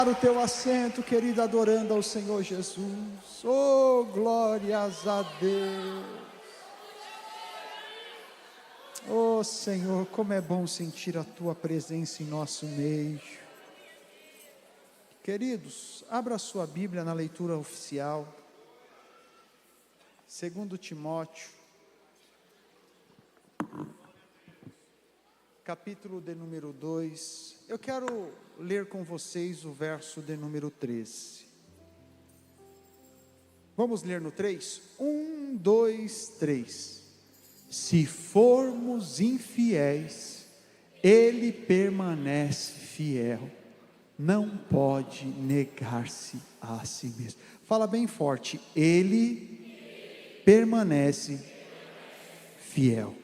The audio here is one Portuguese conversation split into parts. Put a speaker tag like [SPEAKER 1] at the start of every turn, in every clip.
[SPEAKER 1] O teu assento, querido, adorando ao Senhor Jesus. Oh, glórias a Deus. Oh, Senhor, como é bom sentir a tua presença em nosso meio. Queridos, abra a sua Bíblia na leitura oficial. 2 Timóteo, capítulo de número 2. Eu quero ler com vocês o verso de número 13. Vamos ler no 3? 1, 2, 3. Se formos infiéis, Ele permanece fiel, não pode negar-se a si mesmo. Fala bem forte, Ele permanece fiel.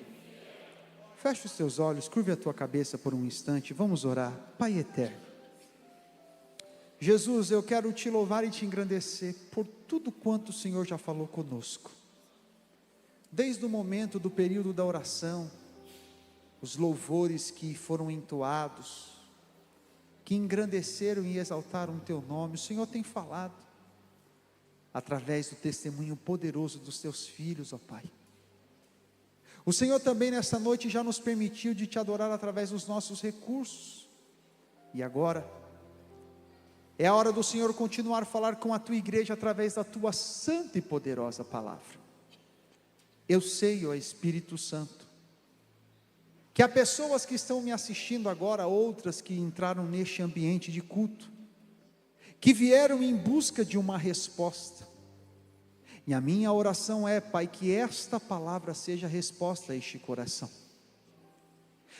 [SPEAKER 1] Feche os teus olhos, curve a tua cabeça por um instante, vamos orar. Pai eterno, Jesus, eu quero te louvar e te engrandecer por tudo quanto o Senhor já falou conosco. Desde o momento do período da oração, os louvores que foram entoados, que engrandeceram e exaltaram o teu nome, o Senhor tem falado, através do testemunho poderoso dos teus filhos, ó Pai. O Senhor também nessa noite já nos permitiu de te adorar através dos nossos recursos, e agora, é a hora do Senhor continuar a falar com a tua igreja através da tua santa e poderosa palavra. Eu sei, ó Espírito Santo, que há pessoas que estão me assistindo agora, outras que entraram neste ambiente de culto, que vieram em busca de uma resposta, e a minha oração é, Pai, que esta palavra seja a resposta a este coração.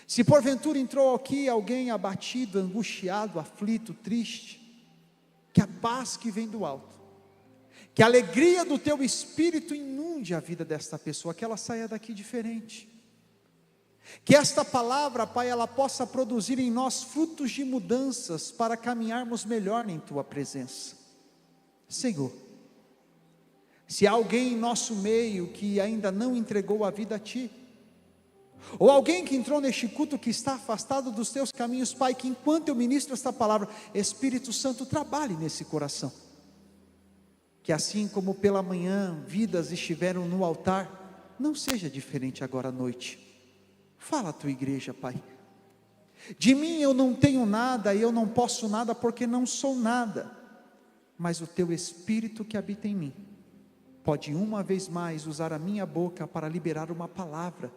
[SPEAKER 1] Se porventura entrou aqui alguém abatido, angustiado, aflito, triste, que a paz que vem do alto, que a alegria do teu Espírito inunde a vida desta pessoa, que ela saia daqui diferente, que esta palavra, Pai, ela possa produzir em nós frutos de mudanças, para caminharmos melhor em tua presença. Senhor, se há alguém em nosso meio que ainda não entregou a vida a ti, ou alguém que entrou neste culto que está afastado dos teus caminhos, Pai, que enquanto eu ministro esta palavra, Espírito Santo trabalhe nesse coração, que assim como pela manhã vidas estiveram no altar, não seja diferente agora à noite. Fala a tua igreja, Pai. De mim eu não tenho nada, e eu não posso nada, porque não sou nada, mas o teu Espírito que habita em mim, pode uma vez mais usar a minha boca para liberar uma palavra,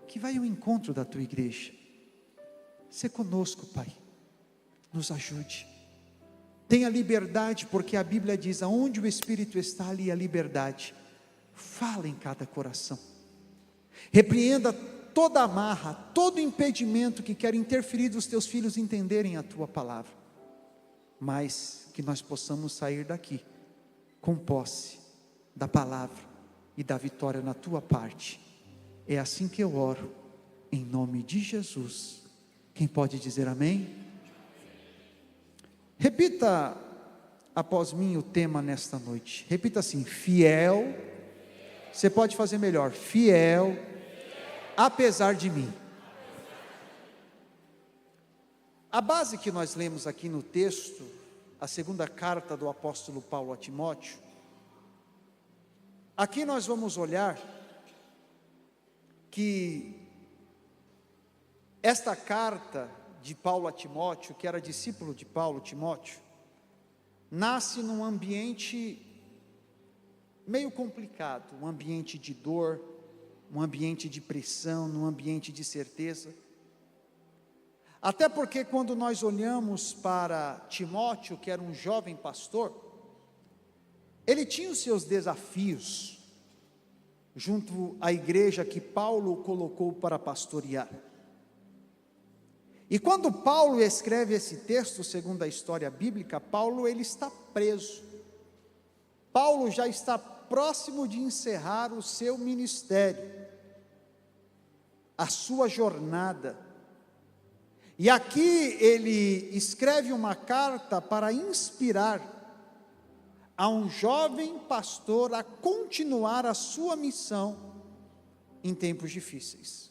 [SPEAKER 1] que vai ao encontro da tua igreja. Sê conosco, Pai, nos ajude. Tenha liberdade, porque a Bíblia diz, aonde o Espírito está, ali a liberdade. Fala em cada coração, repreenda toda amarra, todo impedimento que quer interferir dos teus filhos entenderem a tua palavra, mas que nós possamos sair daqui com posse da palavra e da vitória na tua parte. É assim que eu oro, em nome de Jesus. Quem pode dizer amém? Repita após mim o tema nesta noite. Repita assim: fiel. Você pode fazer melhor: fiel, apesar de mim. A base que nós lemos aqui no texto, a segunda carta do apóstolo Paulo a Timóteo, aqui nós vamos olhar que esta carta de Paulo a Timóteo, que era discípulo de Paulo, Timóteo, nasce num ambiente meio complicado, um ambiente de dor, um ambiente de pressão, num ambiente de certeza. Até porque quando nós olhamos para Timóteo, que era um jovem pastor, ele tinha os seus desafios junto à igreja que Paulo colocou para pastorear. E quando Paulo escreve esse texto, segundo a história bíblica, Paulo ele está preso. Paulo já está próximo de encerrar o seu ministério, a sua jornada. E aqui ele escreve uma carta para inspirar a um jovem pastor a continuar a sua missão em tempos difíceis.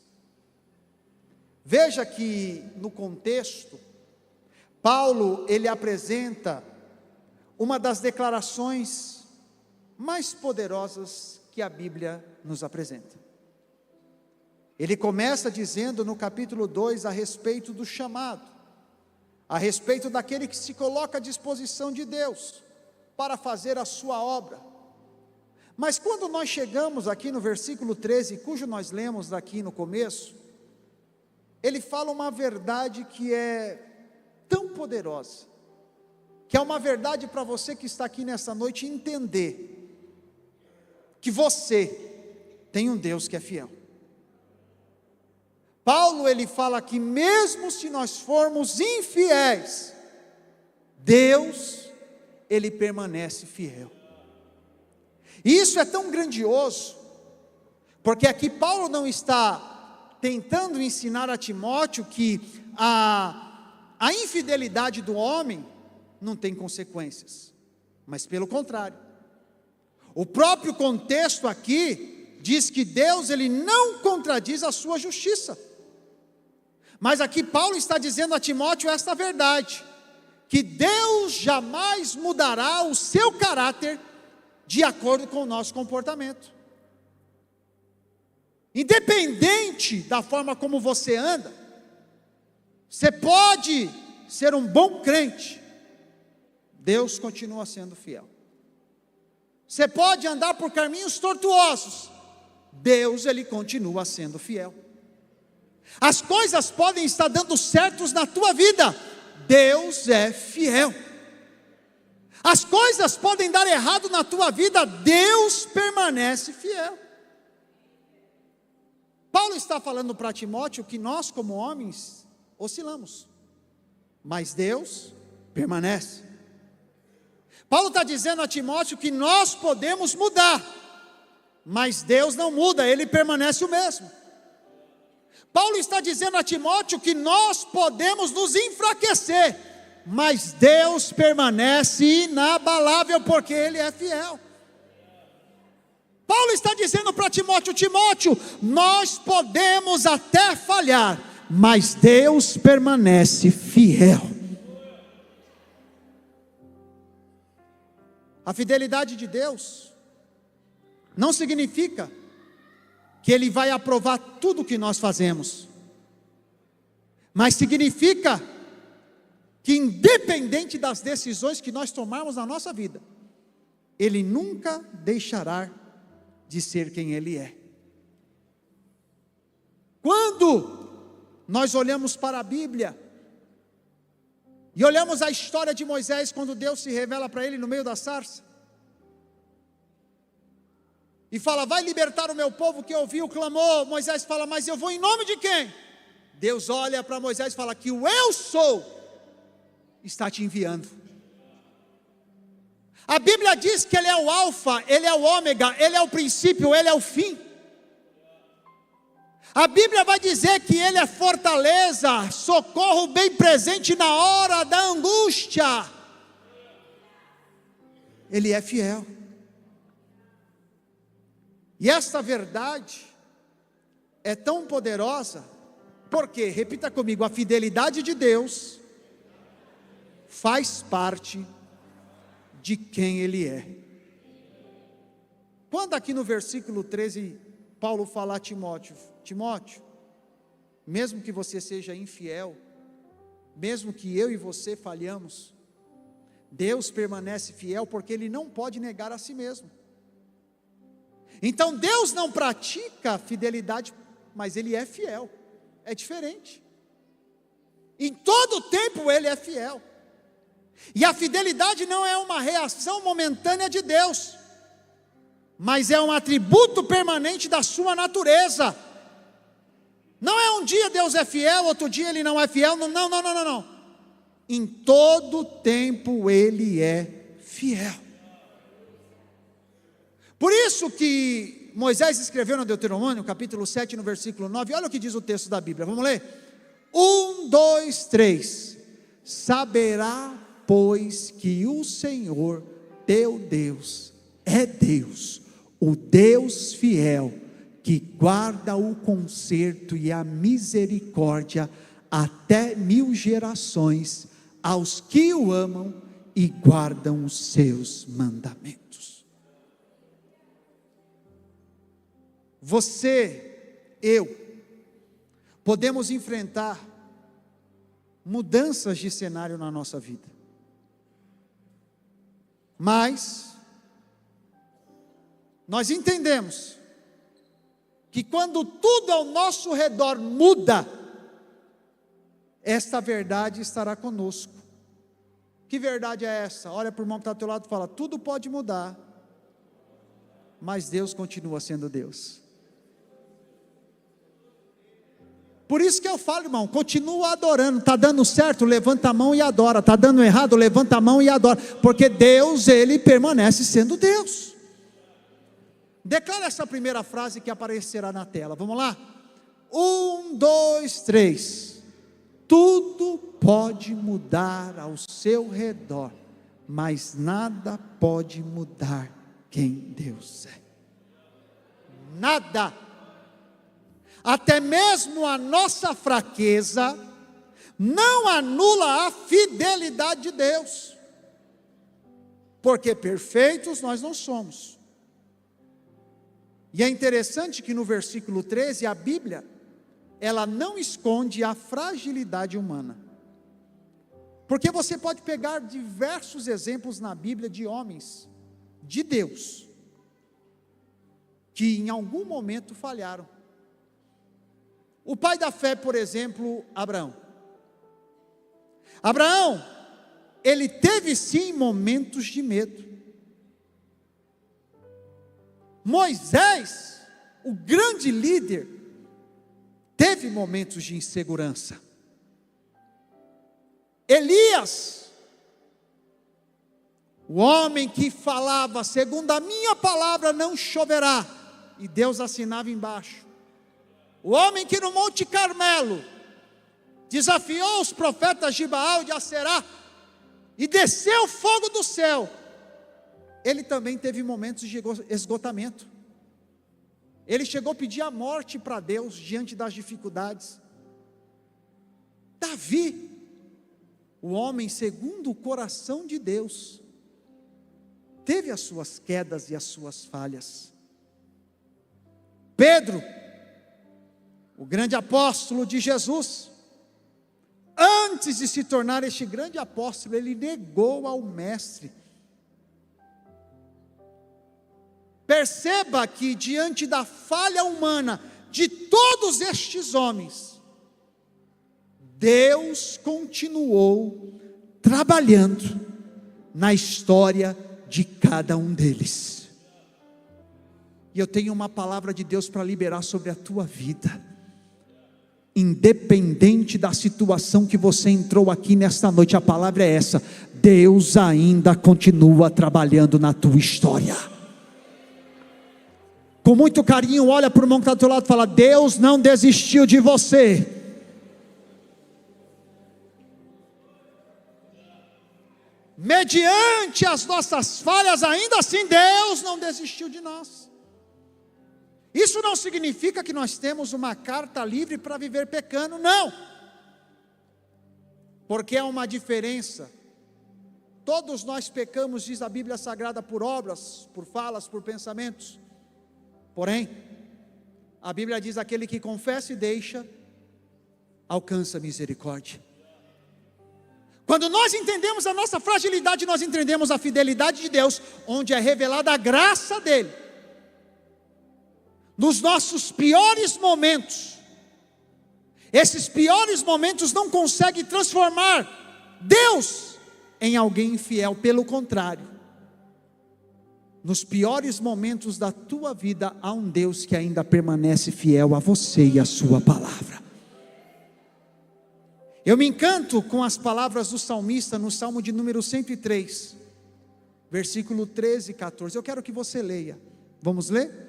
[SPEAKER 1] Veja que no contexto, Paulo, ele apresenta uma das declarações mais poderosas que a Bíblia nos apresenta. Ele começa dizendo no capítulo 2 a respeito do chamado, a respeito daquele que se coloca à disposição de Deus para fazer a sua obra. Mas quando nós chegamos aqui no versículo 13, cujo nós lemos aqui no começo, ele fala uma verdade que é tão poderosa, que é uma verdade para você que está aqui nessa noite entender, que você tem um Deus que é fiel. Paulo, ele fala que mesmo se nós formos infiéis, Deus, ele permanece fiel. E isso é tão grandioso, porque aqui Paulo não está tentando ensinar a Timóteo que a infidelidade do homem não tem consequências, mas pelo contrário, o próprio contexto aqui diz que Deus, ele não contradiz a sua justiça. Mas aqui Paulo está dizendo a Timóteo esta verdade, que Deus jamais mudará o seu caráter de acordo com o nosso comportamento. Independente da forma como você anda, você pode ser um bom crente, Deus continua sendo fiel. Você pode andar por caminhos tortuosos, Deus, ele continua sendo fiel. As coisas podem estar dando certos na tua vida, Deus é fiel. As coisas podem dar errado na tua vida, Deus permanece fiel. Paulo está falando para Timóteo que nós como homens oscilamos, mas Deus permanece. Paulo está dizendo a Timóteo que nós podemos mudar, mas Deus não muda, Ele permanece o mesmo. Paulo está dizendo a Timóteo que nós podemos nos enfraquecer, mas Deus permanece inabalável, porque Ele é fiel. Paulo está dizendo para Timóteo: Timóteo, nós podemos até falhar, mas Deus permanece fiel. A fidelidade de Deus não significa que Ele vai aprovar tudo o que nós fazemos, mas significa que independente das decisões que nós tomarmos na nossa vida, Ele nunca deixará de ser quem Ele é. Quando nós olhamos para a Bíblia, e olhamos a história de Moisés, quando Deus se revela para ele no meio da sarça, e fala: vai libertar o meu povo que ouviu o clamor. Moisés fala: mas eu vou em nome de quem? Deus olha para Moisés e fala que o eu sou está te enviando. A Bíblia diz que Ele é o alfa, Ele é o ômega, Ele é o princípio, Ele é o fim. A Bíblia vai dizer que Ele é fortaleza, socorro bem presente na hora da angústia. Ele é fiel. E esta verdade é tão poderosa, porque, repita comigo, a fidelidade de Deus faz parte de quem Ele é. Quando aqui no versículo 13, Paulo fala a Timóteo: Timóteo, mesmo que você seja infiel, mesmo que eu e você falhamos, Deus permanece fiel, porque Ele não pode negar a si mesmo. Então Deus não pratica fidelidade, mas Ele é fiel. É diferente. Em todo tempo Ele é fiel. E a fidelidade não é uma reação momentânea de Deus, mas é um atributo permanente da sua natureza. Não é um dia Deus é fiel, outro dia Ele não é fiel. Não. Em todo tempo Ele é fiel. Por isso que Moisés escreveu no Deuteronômio, capítulo 7, no versículo 9, olha o que diz o texto da Bíblia, vamos ler? 1, 2, 3, saberá, pois, que o Senhor, teu Deus, é Deus, o Deus fiel, que guarda o conserto e a misericórdia até 1000 gerações, aos que o amam e guardam os seus mandamentos. Você, eu, podemos enfrentar mudanças de cenário na nossa vida, mas nós entendemos que quando tudo ao nosso redor muda, esta verdade estará conosco. Que verdade é essa? Olha para o irmão que está ao teu lado e fala: tudo pode mudar, mas Deus continua sendo Deus. Por isso que eu falo, irmão, continua adorando. Está dando certo? Levanta a mão e adora. Está dando errado? Levanta a mão e adora. Porque Deus, Ele permanece sendo Deus. Declara essa primeira frase que aparecerá na tela. Vamos lá? 1, 2, 3. Tudo pode mudar ao seu redor, mas nada pode mudar quem Deus é. Nada. Até mesmo a nossa fraqueza não anula a fidelidade de Deus, porque perfeitos nós não somos. E é interessante que no versículo 13 a Bíblia, ela não esconde a fragilidade humana, porque você pode pegar diversos exemplos na Bíblia de homens de Deus, que em algum momento falharam. O pai da fé, por exemplo, Abraão. Abraão, ele teve sim momentos de medo. Moisés, o grande líder, teve momentos de insegurança. Elias, o homem que falava: segundo a minha palavra não choverá, e Deus assinava embaixo. O homem que no Monte Carmelo desafiou os profetas de Baal e de Aserá e desceu fogo do céu, ele também teve momentos de esgotamento. Ele chegou a pedir a morte para Deus diante das dificuldades. Davi, o homem segundo o coração de Deus, teve as suas quedas e as suas falhas. Pedro, o grande apóstolo de Jesus, antes de se tornar este grande apóstolo, ele negou ao mestre. Perceba que diante da falha humana de todos estes homens, Deus continuou trabalhando na história de cada um deles. E eu tenho uma palavra de Deus para liberar sobre a tua vida. Independente da situação que você entrou aqui nesta noite, a palavra é essa: Deus ainda continua trabalhando na tua história. Com muito carinho, olha para o irmão que está do teu lado e fala: Deus não desistiu de você. Mediante as nossas falhas, ainda assim Deus não desistiu de nós. Isso não significa que nós temos uma carta livre para viver pecando, não. Porque há uma diferença. Todos nós pecamos, diz a Bíblia Sagrada, por obras, por falas, por pensamentos. Porém, a Bíblia diz: aquele que confessa e deixa, alcança misericórdia. Quando nós entendemos a nossa fragilidade, nós entendemos a fidelidade de Deus, onde é revelada a graça dEle. Nos nossos piores momentos, esses piores momentos não conseguem transformar Deus em alguém infiel, pelo contrário, nos piores momentos da tua vida, há um Deus que ainda permanece fiel a você e a sua palavra. Eu me encanto com as palavras do salmista no Salmo de número 103, versículo 13 e 14, eu quero que você leia, vamos ler?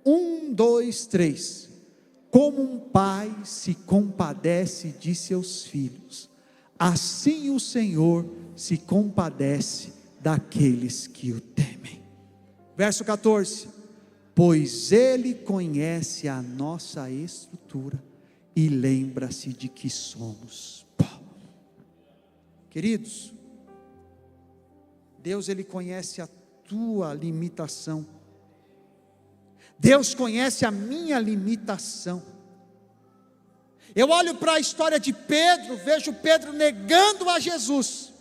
[SPEAKER 1] 1, 2, 3, como um pai se compadece de seus filhos, assim o Senhor se compadece daqueles que o temem. Verso 14, pois Ele conhece a nossa estrutura, e lembra-se de que somos pó. Queridos, Deus ele conhece a tua limitação. Deus conhece a minha limitação. Eu olho para a história de Pedro, vejo Pedro negando a Jesus.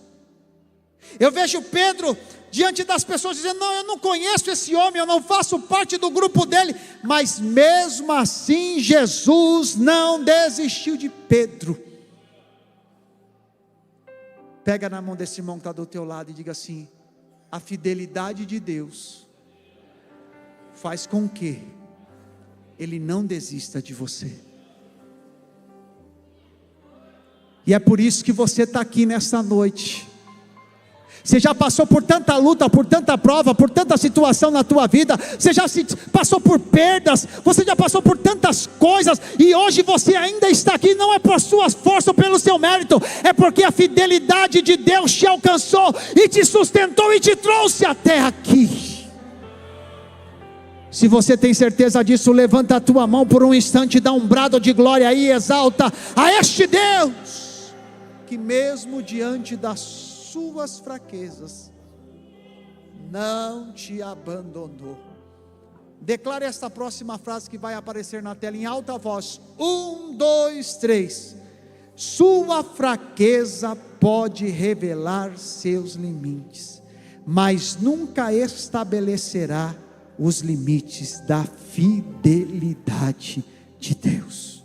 [SPEAKER 1] Eu vejo Pedro diante das pessoas dizendo: não, eu não conheço esse homem, eu não faço parte do grupo dele. Mas mesmo assim Jesus não desistiu de Pedro. Pega na mão desse irmão que está do teu lado e diga assim: a fidelidade de Deus faz com que Ele não desista de você. E é por isso que você está aqui nessa noite. Você já passou por tanta luta, por tanta prova, por tanta situação na tua vida. Você já passou por perdas. Você já passou por tantas coisas. E hoje você ainda está aqui. Não é por sua força ou pelo seu mérito. É porque a fidelidade de Deus te alcançou e te sustentou e te trouxe até aqui. Se você tem certeza disso, levanta a tua mão por um instante, dá um brado de glória aí, exalta a este Deus, que mesmo diante das suas fraquezas, não te abandonou. Declare esta próxima frase que vai aparecer na tela em alta voz. 1, 2, 3. Sua fraqueza pode revelar seus limites, mas nunca estabelecerá os limites da fidelidade de Deus.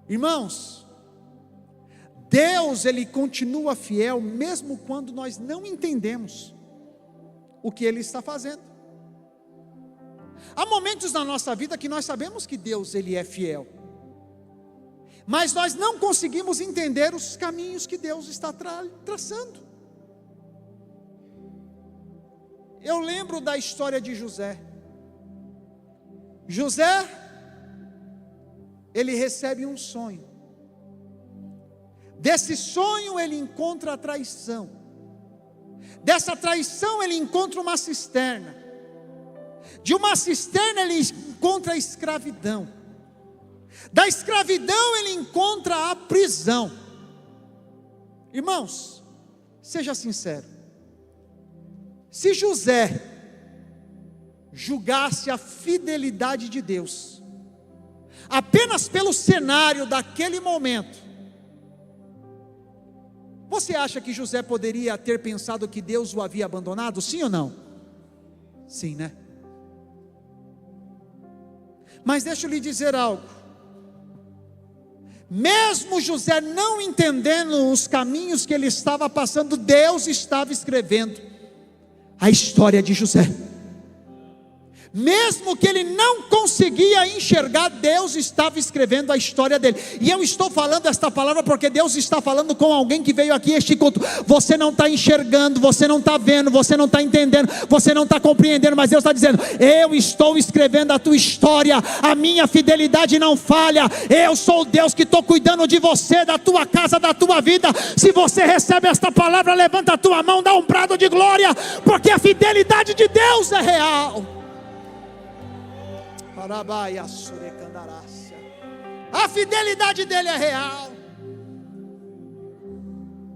[SPEAKER 1] Irmãos, Deus ele continua fiel mesmo quando nós não entendemos o que Ele está fazendo. Há momentos na nossa vida que nós sabemos que Deus ele é fiel, mas nós não conseguimos entender os caminhos que Deus está traçando. Eu lembro da história de José. José, ele recebe um sonho. Desse sonho ele encontra a traição. Dessa traição ele encontra uma cisterna. De uma cisterna ele encontra a escravidão. Da escravidão ele encontra a prisão. Irmãos, seja sincero. Se José julgasse a fidelidade de Deus apenas pelo cenário daquele momento, você acha que José poderia ter pensado que Deus o havia abandonado? Sim ou não? Sim, né? Mas deixa eu lhe dizer algo. Mesmo José não entendendo os caminhos que ele estava passando, Deus estava escrevendo a história de José. Mesmo que ele não conseguia enxergar, Deus estava escrevendo a história dele. E eu estou falando esta palavra porque Deus está falando com alguém que veio aqui este culto. Você não está enxergando, você não está vendo, você não está entendendo, você não está compreendendo, mas Deus está dizendo: eu estou escrevendo a tua história, a minha fidelidade não falha. Eu sou o Deus que estou cuidando de você, da tua casa, da tua vida. Se você recebe esta palavra, levanta a tua mão, dá um brado de glória, porque a fidelidade de Deus é real. A fidelidade dele é real.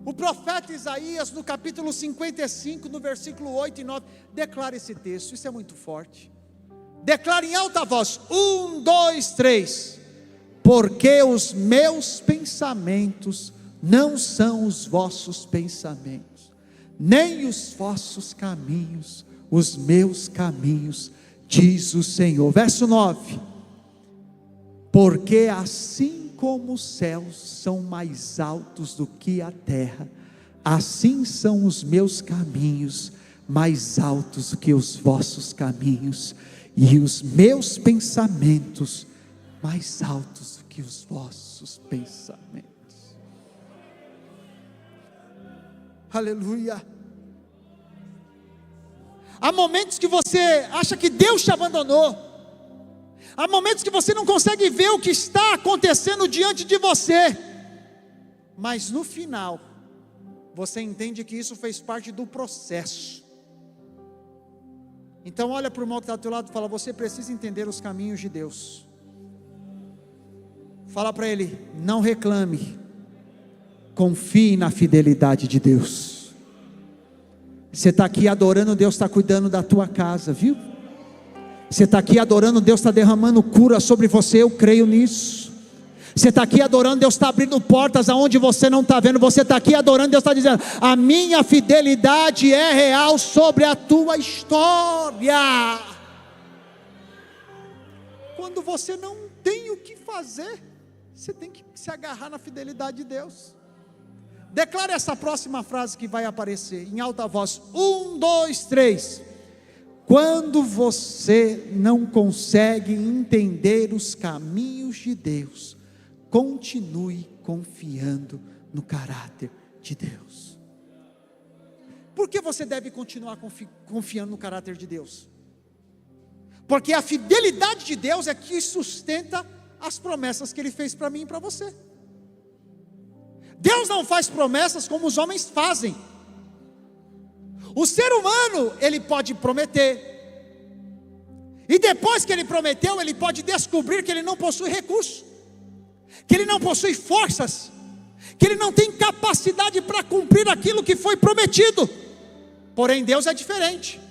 [SPEAKER 1] O profeta Isaías, no capítulo 55, no versículo 8 e 9, declara esse texto. Isso é muito forte. Declara em alta voz: 1, 2, 3. Porque os meus pensamentos não são os vossos pensamentos, nem os vossos caminhos os meus caminhos, diz o Senhor. Verso 9: porque assim como os céus são mais altos do que a terra, assim são os meus caminhos mais altos do que os vossos caminhos, e os meus pensamentos mais altos do que os vossos pensamentos. Aleluia. Há momentos que você acha que Deus te abandonou. Há momentos que você não consegue ver o que está acontecendo diante de você. Mas no final, você entende que isso fez parte do processo. Então olha para o irmão que está do teu lado e fala: você precisa entender os caminhos de Deus. Fala para ele: não reclame confie na fidelidade de Deus. Você está aqui adorando, Deus está cuidando da tua casa, viu? Você está aqui adorando, Deus está derramando cura sobre você, eu creio nisso. Você está aqui adorando, Deus está abrindo portas aonde você não está vendo. Você está aqui adorando, Deus está dizendo: a minha fidelidade é real sobre a tua história. Quando você não tem o que fazer, você tem que se agarrar na fidelidade de Deus. Declare essa próxima frase que vai aparecer em alta voz: 1, 2, 3. Quando você não consegue entender os caminhos de Deus, continue confiando no caráter de Deus. Por que você deve continuar confiando no caráter de Deus? Porque a fidelidade de Deus é que sustenta as promessas que Ele fez para mim e para você. Deus não faz promessas como os homens fazem. O ser humano, ele pode prometer, e depois que ele prometeu, ele pode descobrir que ele não possui recurso, que ele não possui forças, que ele não tem capacidade para cumprir aquilo que foi prometido. Porém, Deus é diferente.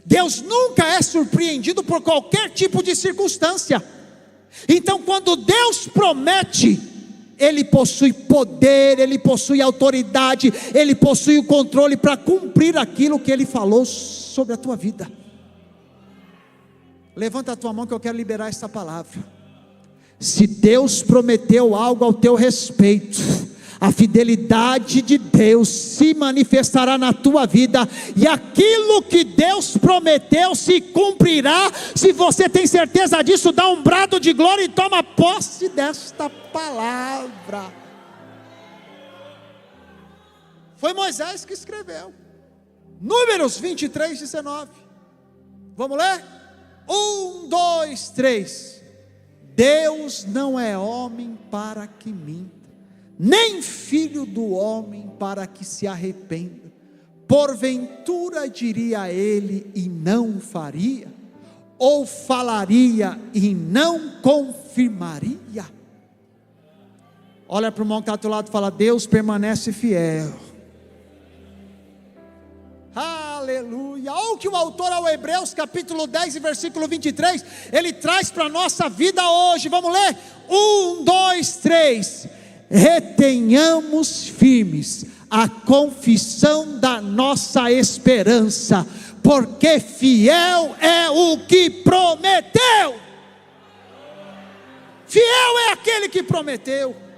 [SPEAKER 1] Deus nunca é surpreendido por qualquer tipo de circunstância. Então, quando Deus promete, Ele possui poder, Ele possui autoridade, Ele possui o controle para cumprir aquilo que Ele falou sobre a tua vida. Levanta a tua mão que eu quero liberar essa palavra. Se Deus prometeu algo ao teu respeito, a fidelidade de Deus se manifestará na tua vida, e aquilo que Deus prometeu se cumprirá. Se você tem certeza disso, dá um brado de glória e toma posse desta palavra. Foi Moisés que escreveu, Números 23, 19. Vamos ler? 1, 2, 3. Deus não é homem para que minta, nem filho do homem para que se arrependa. Porventura diria ele e não faria, ou falaria e não confirmaria? Olha para o irmão que está do teu lado e fala: Deus permanece fiel. Aleluia. Olha o que o autor ao Hebreus capítulo 10 e versículo 23 ele traz para a nossa vida hoje. Vamos ler? 1, 2, 3. Retenhamos firmes a confissão da nossa esperança, porque fiel é o que prometeu. Fiel é aquele que prometeu.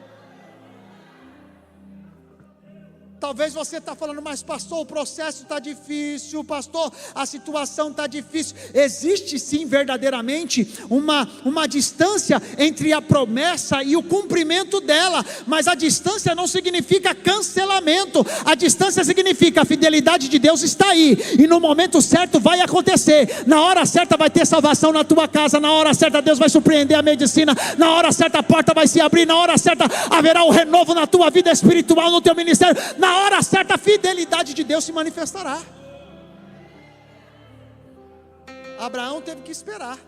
[SPEAKER 1] Talvez você está falando: mas pastor, o processo está difícil, pastor, a situação está difícil. Existe sim verdadeiramente uma distância entre a promessa e o cumprimento dela, mas a distância não significa cancelamento. A distância significa: a fidelidade de Deus está aí, e no momento certo vai acontecer. Na hora certa vai ter salvação na tua casa, na hora certa Deus vai surpreender a medicina, na hora certa a porta vai se abrir, na hora certa haverá o renovo na tua vida espiritual, no teu ministério. Na hora certa a fidelidade de Deus se manifestará. Abraão teve que esperar.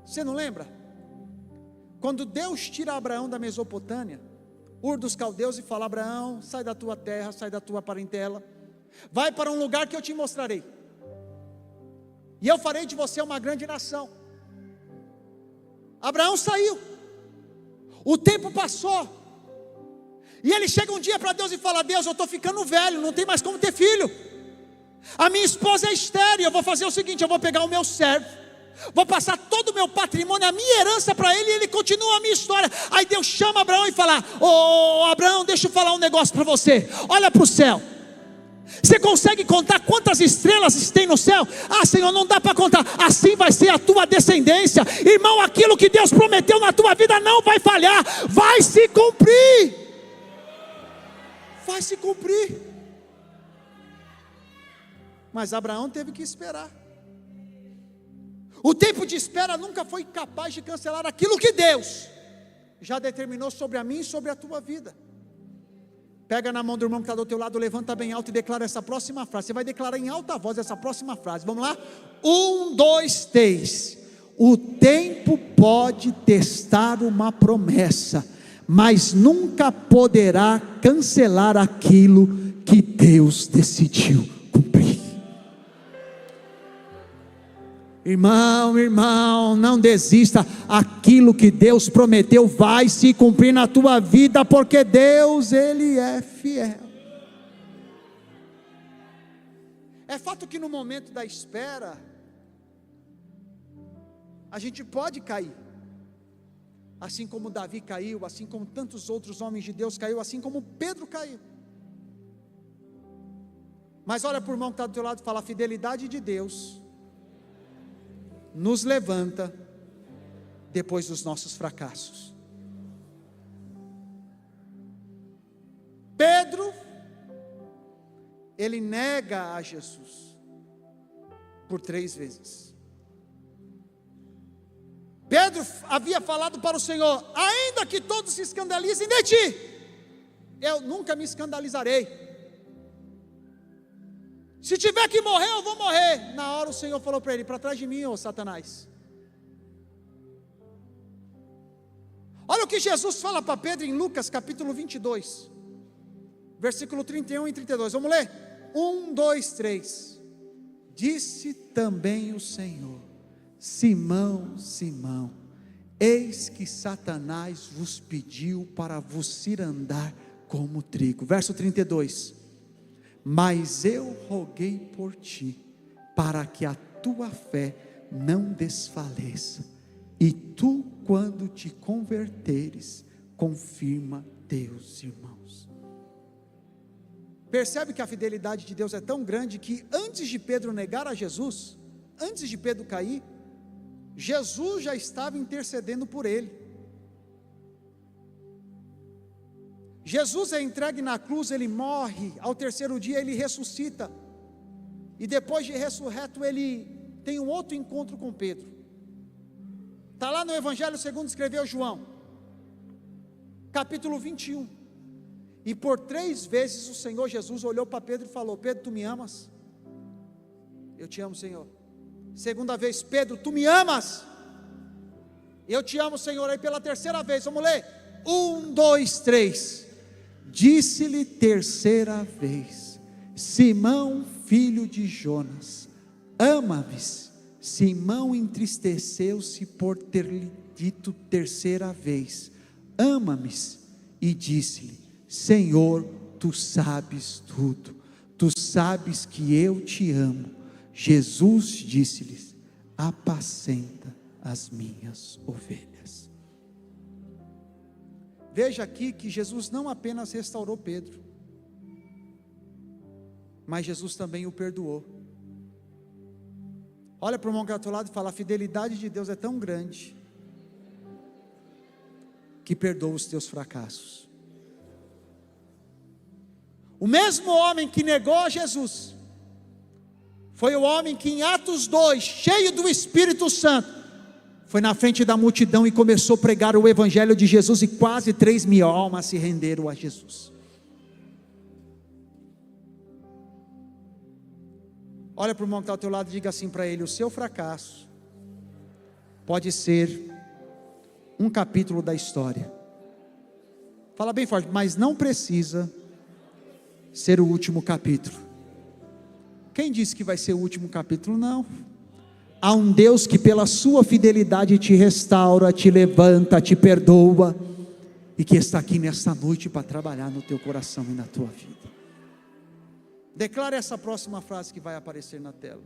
[SPEAKER 1] Você não lembra? Quando Deus tira Abraão da Mesopotâmia, Ur dos Caldeus, e fala: Abraão, sai da tua terra, sai da tua parentela, vai para um lugar que eu te mostrarei, e eu farei de você uma grande nação. Abraão saiu, o tempo passou, e ele chega um dia para Deus e fala: Deus, eu estou ficando velho, não tem mais como ter filho, a minha esposa é estéril, eu vou fazer o seguinte: eu vou pegar o meu servo, vou passar todo o meu patrimônio, a minha herança para ele, e ele continua a minha história. Aí Deus chama Abraão e fala: ô Abraão, deixa eu falar um negócio para você, olha para o céu, você consegue contar quantas estrelas tem no céu? Ah, Senhor, não dá para contar. Assim vai ser a tua descendência. Irmão, aquilo que Deus prometeu na tua vida não vai falhar, vai se cumprir. Vai se cumprir. Mas Abraão teve que esperar. O tempo de espera nunca foi capaz de cancelar aquilo que Deus já determinou sobre a mim e sobre a tua vida. Pega na mão do irmão que está do teu lado, levanta bem alto e declara essa próxima frase. Você vai declarar em alta voz essa próxima frase. Vamos lá? 1, 2, 3. O tempo pode testar uma promessa, mas nunca poderá cancelar aquilo que Deus decidiu cumprir. Irmão, não desista. Aquilo que Deus prometeu vai se cumprir na tua vida, porque Deus, Ele é fiel. É fato que no momento da espera, a gente pode cair, assim como Davi caiu, assim como tantos outros homens de Deus caiu, assim como Pedro caiu. Mas olha para o irmão que está do teu lado e fala: a fidelidade de Deus nos levanta depois dos nossos fracassos. Pedro, ele nega a Jesus por 3 vezes. Pedro havia falado para o Senhor: ainda que todos se escandalizem de ti, eu nunca me escandalizarei. Se tiver que morrer, eu vou morrer. Na hora o Senhor falou para ele: para trás de mim, ô Satanás. Olha o que Jesus fala para Pedro em Lucas capítulo 22, versículo 31 e 32, vamos ler? 1, 2, 3. Disse também o Senhor: Simão, Simão, eis que Satanás vos pediu para vos cirandar como trigo. Verso 32. Mas eu roguei por ti, para que a tua fé não desfaleça, e tu, quando te converteres, confirma teus irmãos. Percebe que a fidelidade de Deus é tão grande que antes de Pedro negar a Jesus, antes de Pedro cair, Jesus já estava intercedendo por ele. Jesus é entregue na cruz, ele morre, ao 3º dia ele ressuscita, e depois de ressurreto ele tem um outro encontro com Pedro. Está lá no Evangelho segundo escreveu João, capítulo 21, e por 3 vezes o Senhor Jesus olhou para Pedro e falou: Pedro, tu me amas? Eu te amo, Senhor. Segunda vez: Pedro, tu me amas? Eu te amo, Senhor. Aí pela 3ª vez, vamos ler? 1, 2, 3. Disse-lhe 3ª vez: Simão, filho de Jonas, ama-me? Simão entristeceu-se por ter lhe dito 3ª vez: ama-me? E disse-lhe: Senhor, tu sabes tudo, tu sabes que eu te amo. Jesus disse-lhes: apacenta as minhas ovelhas. Veja aqui que Jesus não apenas restaurou Pedro, mas Jesus também o perdoou. Olha para o irmão que está ao teu lado e fala: a fidelidade de Deus é tão grande que perdoa os teus fracassos. O mesmo homem que negou a Jesus foi o homem que em Atos 2, cheio do Espírito Santo, foi na frente da multidão e começou a pregar o Evangelho de Jesus, e quase 3.000 almas se renderam a Jesus. Olha para o irmão que está ao teu lado e diga assim para ele: o seu fracasso pode ser um capítulo da história. Fala bem forte: mas não precisa ser o último capítulo. Quem disse que vai ser o último capítulo? Não. Há um Deus que pela sua fidelidade te restaura, te levanta, te perdoa, e que está aqui nesta noite para trabalhar no teu coração e na tua vida. Declare essa próxima frase que vai aparecer na tela.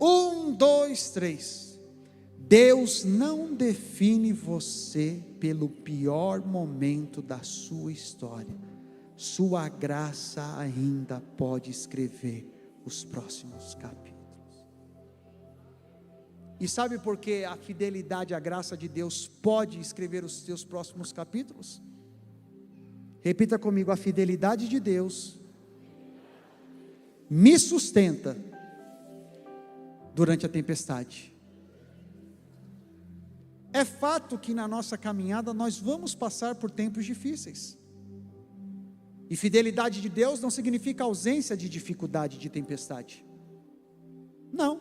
[SPEAKER 1] 1, 2, 3. Deus não define você pelo pior momento da sua história. Sua graça ainda pode escrever os próximos capítulos. E sabe por que a fidelidade, a graça de Deus pode escrever os teus próximos capítulos? Repita comigo: a fidelidade de Deus me sustenta durante a tempestade. É fato que na nossa caminhada nós vamos passar por tempos difíceis. E fidelidade de Deus não significa ausência de dificuldade, de tempestade. Não.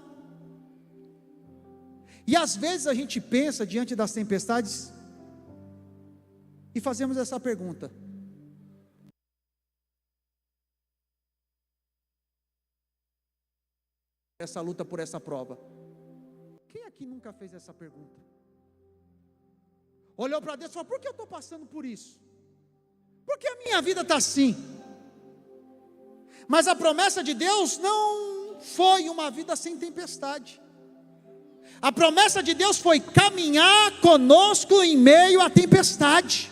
[SPEAKER 1] E às vezes a gente pensa diante das tempestades e fazemos essa pergunta: essa luta por essa prova? Quem aqui nunca fez essa pergunta? Olhou para Deus e falou: por que eu estou passando por isso? Por que a minha vida está assim? Mas a promessa de Deus não foi uma vida sem tempestade. A promessa de Deus foi caminhar conosco em meio à tempestade.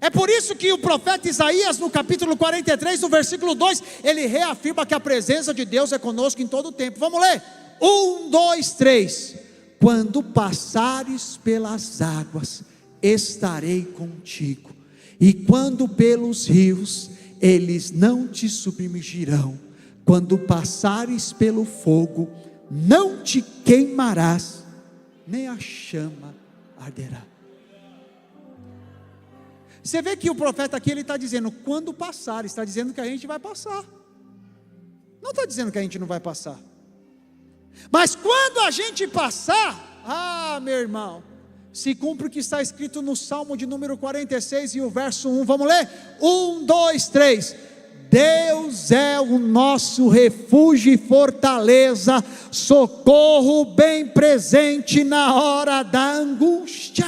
[SPEAKER 1] É por isso que o profeta Isaías, no capítulo 43, no versículo 2, ele reafirma que a presença de Deus é conosco em todo o tempo. Vamos ler? 1, 2, 3. Quando passares pelas águas, estarei contigo, e quando pelos rios, eles não te submergirão. Quando passares pelo fogo, não te queimarás, nem a chama arderá. Você vê que o profeta aqui, ele está dizendo, quando passar, está dizendo que a gente vai passar, não está dizendo que a gente não vai passar, mas quando a gente passar, meu irmão, se cumpre o que está escrito no Salmo de número 46 e o verso 1, vamos ler? 1, 2, 3, Deus é o nosso refúgio e fortaleza, socorro bem presente na hora da angústia.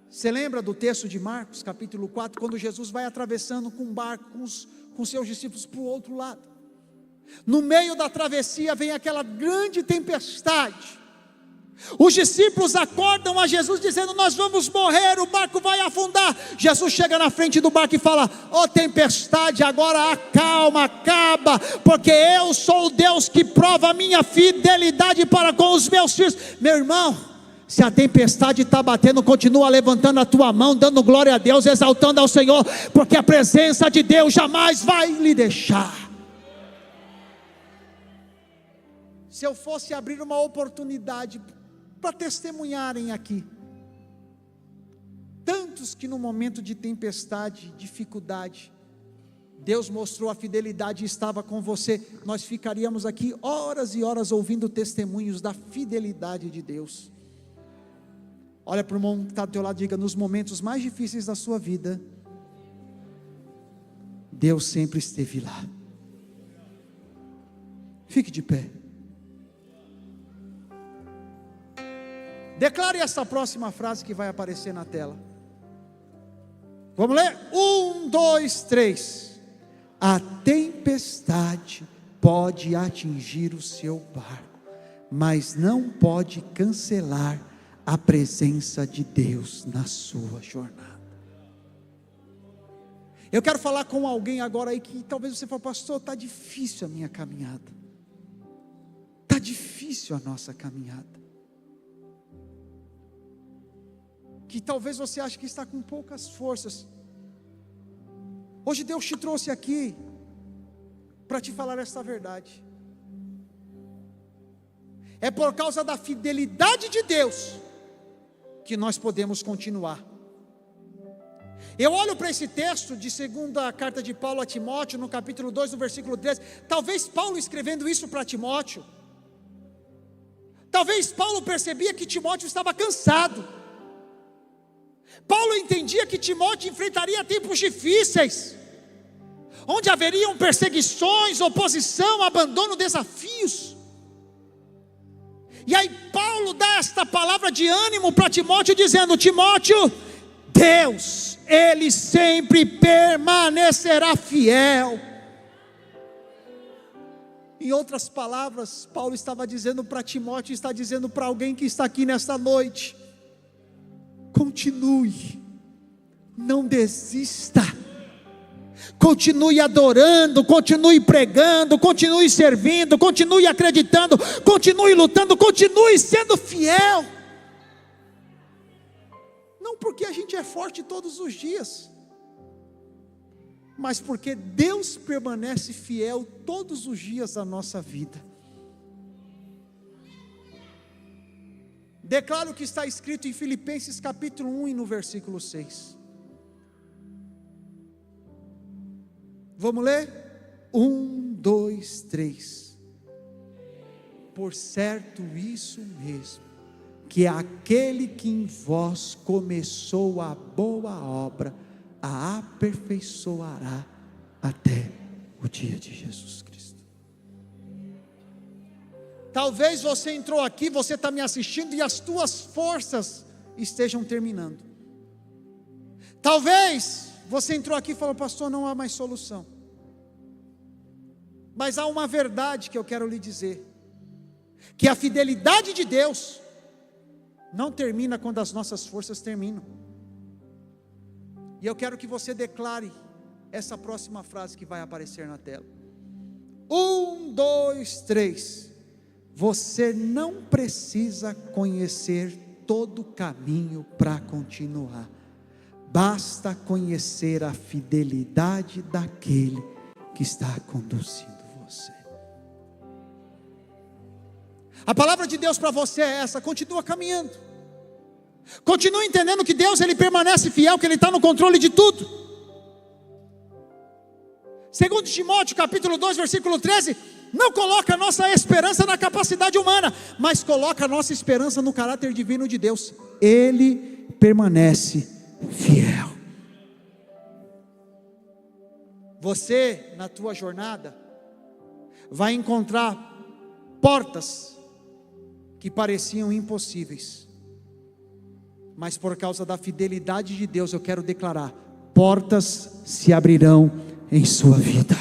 [SPEAKER 1] Você lembra do texto de Marcos, capítulo 4, quando Jesus vai atravessando com um barco, com seus discípulos para o outro lado? No meio da travessia vem aquela grande tempestade. Os discípulos acordam a Jesus dizendo: nós vamos morrer, o barco vai afundar. Jesus chega na frente do barco e fala: ó tempestade, agora acalma, acaba, porque eu sou o Deus que prova a minha fidelidade para com os meus filhos. Meu irmão, se a tempestade está batendo, continua levantando a tua mão, dando glória a Deus, exaltando ao Senhor, porque a presença de Deus jamais vai lhe deixar. Se eu fosse abrir uma oportunidade para testemunharem aqui, tantos que no momento de tempestade, dificuldade, Deus mostrou a fidelidade e estava com você, nós ficaríamos aqui horas e horas ouvindo testemunhos da fidelidade de Deus. Olha para o irmão que está do teu lado e diga: nos momentos mais difíceis da sua vida, Deus sempre esteve lá. Fique de pé. Declare essa próxima frase que vai aparecer na tela. Vamos ler? 1, 2, 3. A tempestade pode atingir o seu barco, mas não pode cancelar a presença de Deus na sua jornada. Eu quero falar com alguém agora aí que talvez você fale: pastor, está difícil a minha caminhada, está difícil a nossa caminhada, que talvez você ache que está com poucas forças. Hoje Deus te trouxe aqui para te falar esta verdade. É por causa da fidelidade de Deus que nós podemos continuar. Eu olho para esse texto de segunda carta de Paulo a Timóteo, no capítulo 2, no versículo 13, talvez Paulo escrevendo isso para Timóteo, talvez Paulo percebia que Timóteo estava cansado. Paulo entendia que Timóteo enfrentaria tempos difíceis, onde haveriam perseguições, oposição, abandono, desafios. E aí Paulo dá esta palavra de ânimo para Timóteo, dizendo: Timóteo, Deus, Ele sempre permanecerá fiel. Em outras palavras, Paulo estava dizendo para Timóteo, está dizendo para alguém que está aqui nesta noite: continue, não desista, continue adorando, continue pregando, continue servindo, continue acreditando, continue lutando, continue sendo fiel. Não porque a gente é forte todos os dias, mas porque Deus permanece fiel todos os dias da nossa vida. Declaro o que está escrito em Filipenses capítulo 1 e no versículo 6. Vamos ler? 1, 2, 3. Por certo isso mesmo que aquele que em vós começou a boa obra, a aperfeiçoará até o dia de Jesus Cristo. Talvez você entrou aqui, você está me assistindo e as tuas forças estejam terminando. Talvez você entrou aqui e falou: pastor, não há mais solução. Mas há uma verdade que eu quero lhe dizer, que a fidelidade de Deus não termina quando as nossas forças terminam. E eu quero que você declare essa próxima frase que vai aparecer na tela. 1, 2, 3. Você não precisa conhecer todo o caminho para continuar. Basta conhecer a fidelidade daquele que está conduzindo você. A palavra de Deus para você é essa: continua caminhando. Continua entendendo que Deus, Ele permanece fiel, que Ele está no controle de tudo. 2 Timóteo capítulo 2, versículo 13, não coloca a nossa esperança na capacidade humana, mas coloca a nossa esperança no caráter divino de Deus. Ele permanece fiel. Você, na tua jornada, vai encontrar portas que pareciam impossíveis, mas por causa da fidelidade de Deus, eu quero declarar: portas se abrirão em sua vida.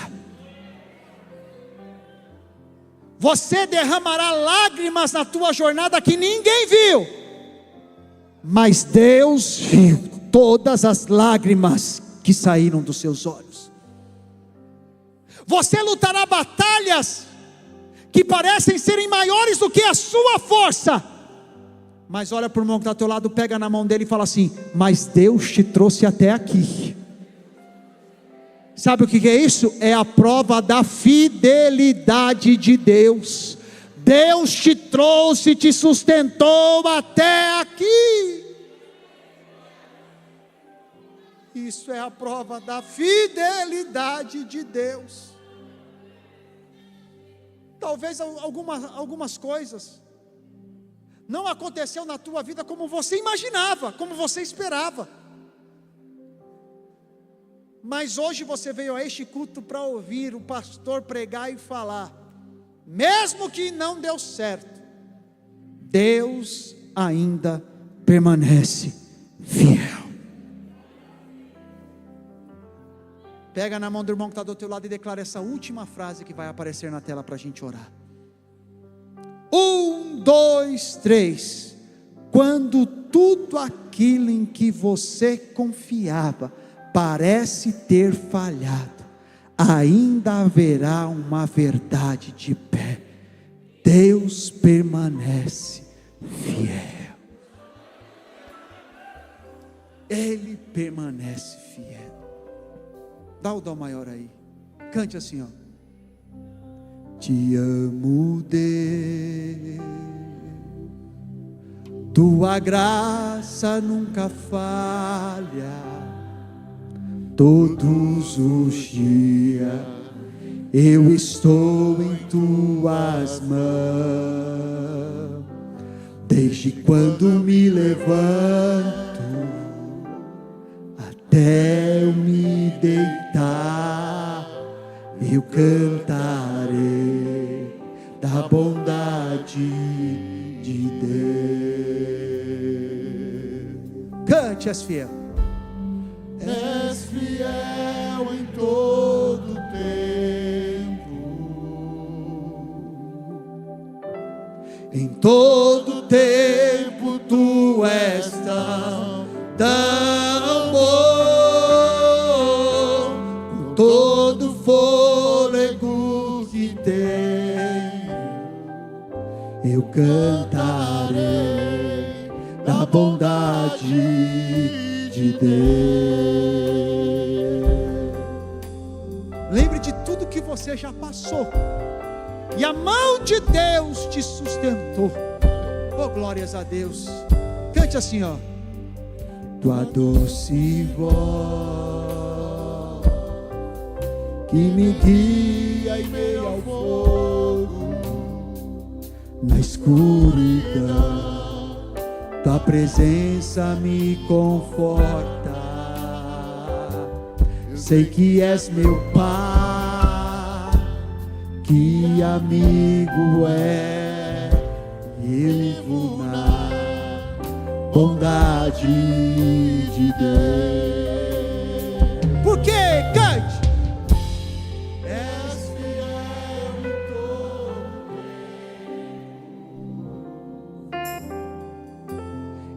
[SPEAKER 1] Você derramará lágrimas na tua jornada que ninguém viu, mas Deus viu todas as lágrimas que saíram dos seus olhos. Você lutará batalhas que parecem serem maiores do que a sua força, mas olha para o irmão que está ao teu lado, pega na mão dele e fala assim: mas Deus te trouxe até aqui. Sabe o que é isso? É a prova da fidelidade de Deus. Deus te trouxe, te sustentou até aqui. Isso é a prova da fidelidade de Deus. Talvez algumas coisas não aconteceu na tua vida como você imaginava, como você esperava. Mas hoje você veio a este culto para ouvir o pastor pregar e falar: mesmo que não deu certo, Deus ainda permanece fiel. Pega na mão do irmão que está do teu lado e declara essa última frase que vai aparecer na tela para a gente orar. 1, 2, 3. Quando tudo aquilo em que você confiava parece ter falhado, ainda haverá uma verdade de pé: Deus permanece fiel. Ele permanece fiel. Dá o dó maior aí, cante assim, ó. Te amo, Deus, tua graça nunca falha. Todos os dias eu estou em tuas mãos. Desde quando me levanto até eu me deitar, eu cantarei da bondade de Deus. Cante, és fiel. És fiel em todo tempo. Em todo tempo tu és tão bom. Com todo fôlego que tenho, eu cantarei da bondade de Deus. Lembre de tudo que você já passou, e a mão de Deus te sustentou. Oh, glórias a Deus. Cante assim, ó. Tua doce voz que me guia em meio ao fogo, na escuridão presença me conforta. Sei que és meu Pai, que amigo é. Eu vivo na bondade de Deus. Por quê? Cante! És fiel em todo tempo.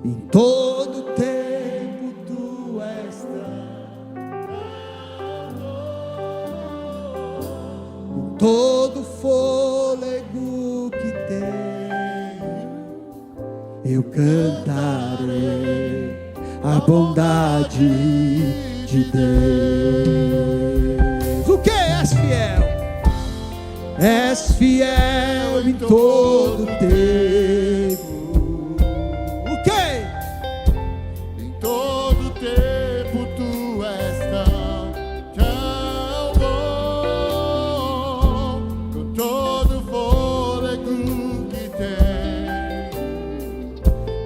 [SPEAKER 1] Em todo tempo tu és com todo fôlego que tenho, eu cantarei a bondade de Deus. O que és fiel? És fiel em todo tempo. O que?
[SPEAKER 2] Em todo tempo tu és tão bom, com todo fôlego que tem.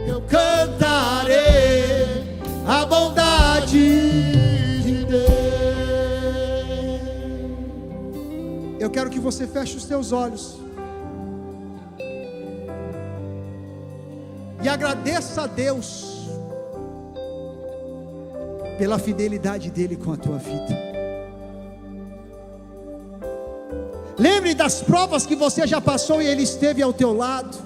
[SPEAKER 1] Eu cantarei a bondade de Deus. Eu quero que você feche os teus olhos e agradeça a Deus pela fidelidade dele com a tua vida. Lembre das provas que você já passou e ele esteve ao teu lado.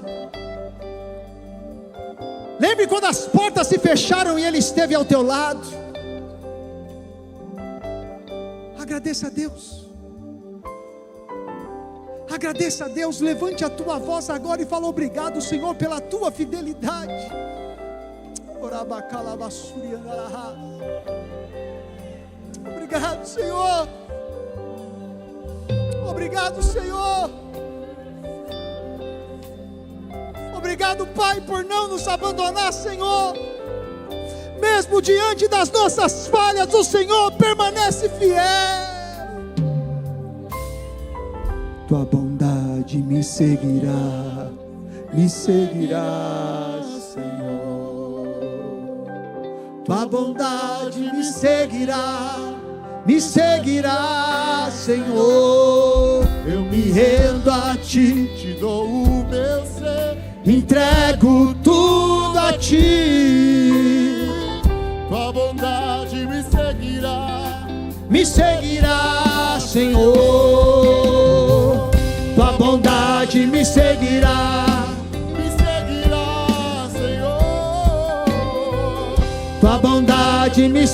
[SPEAKER 1] Lembre quando as portas se fecharam e ele esteve ao teu lado. Agradeça a Deus. Agradeça a Deus. Levante a tua voz agora e fala: obrigado, Senhor, pela tua fidelidade. Obrigado, Senhor. Obrigado, Senhor. Obrigado, Pai, por não nos abandonar, Senhor. Mesmo diante das nossas falhas, o Senhor permanece fiel. Tua bondade me seguirá, Senhor. Tua bondade me seguirá, Senhor. Eu me rendo a Ti,
[SPEAKER 2] Te dou o meu ser,
[SPEAKER 1] entrego tudo a Ti.
[SPEAKER 2] tua bondade me seguirá,
[SPEAKER 1] Senhor. Tua bondade me seguirá,
[SPEAKER 2] Senhor.
[SPEAKER 1] tua bondade me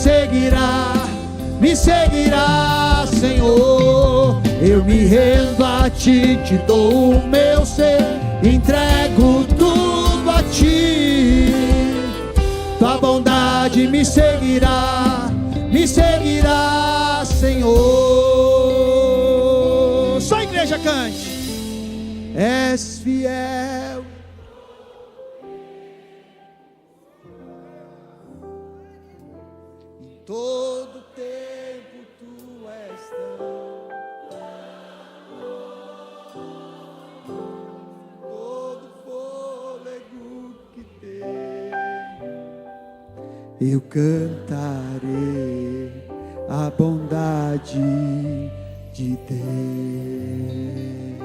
[SPEAKER 1] seguirá, Senhor. Eu me rendo a Ti, te dou o meu ser, entrego tudo a Ti. Tua bondade me seguirá, Senhor. Só a igreja cante. És fiel. Em todo tempo tu és todo fôlego que tem. Eu cantarei a bondade de Deus.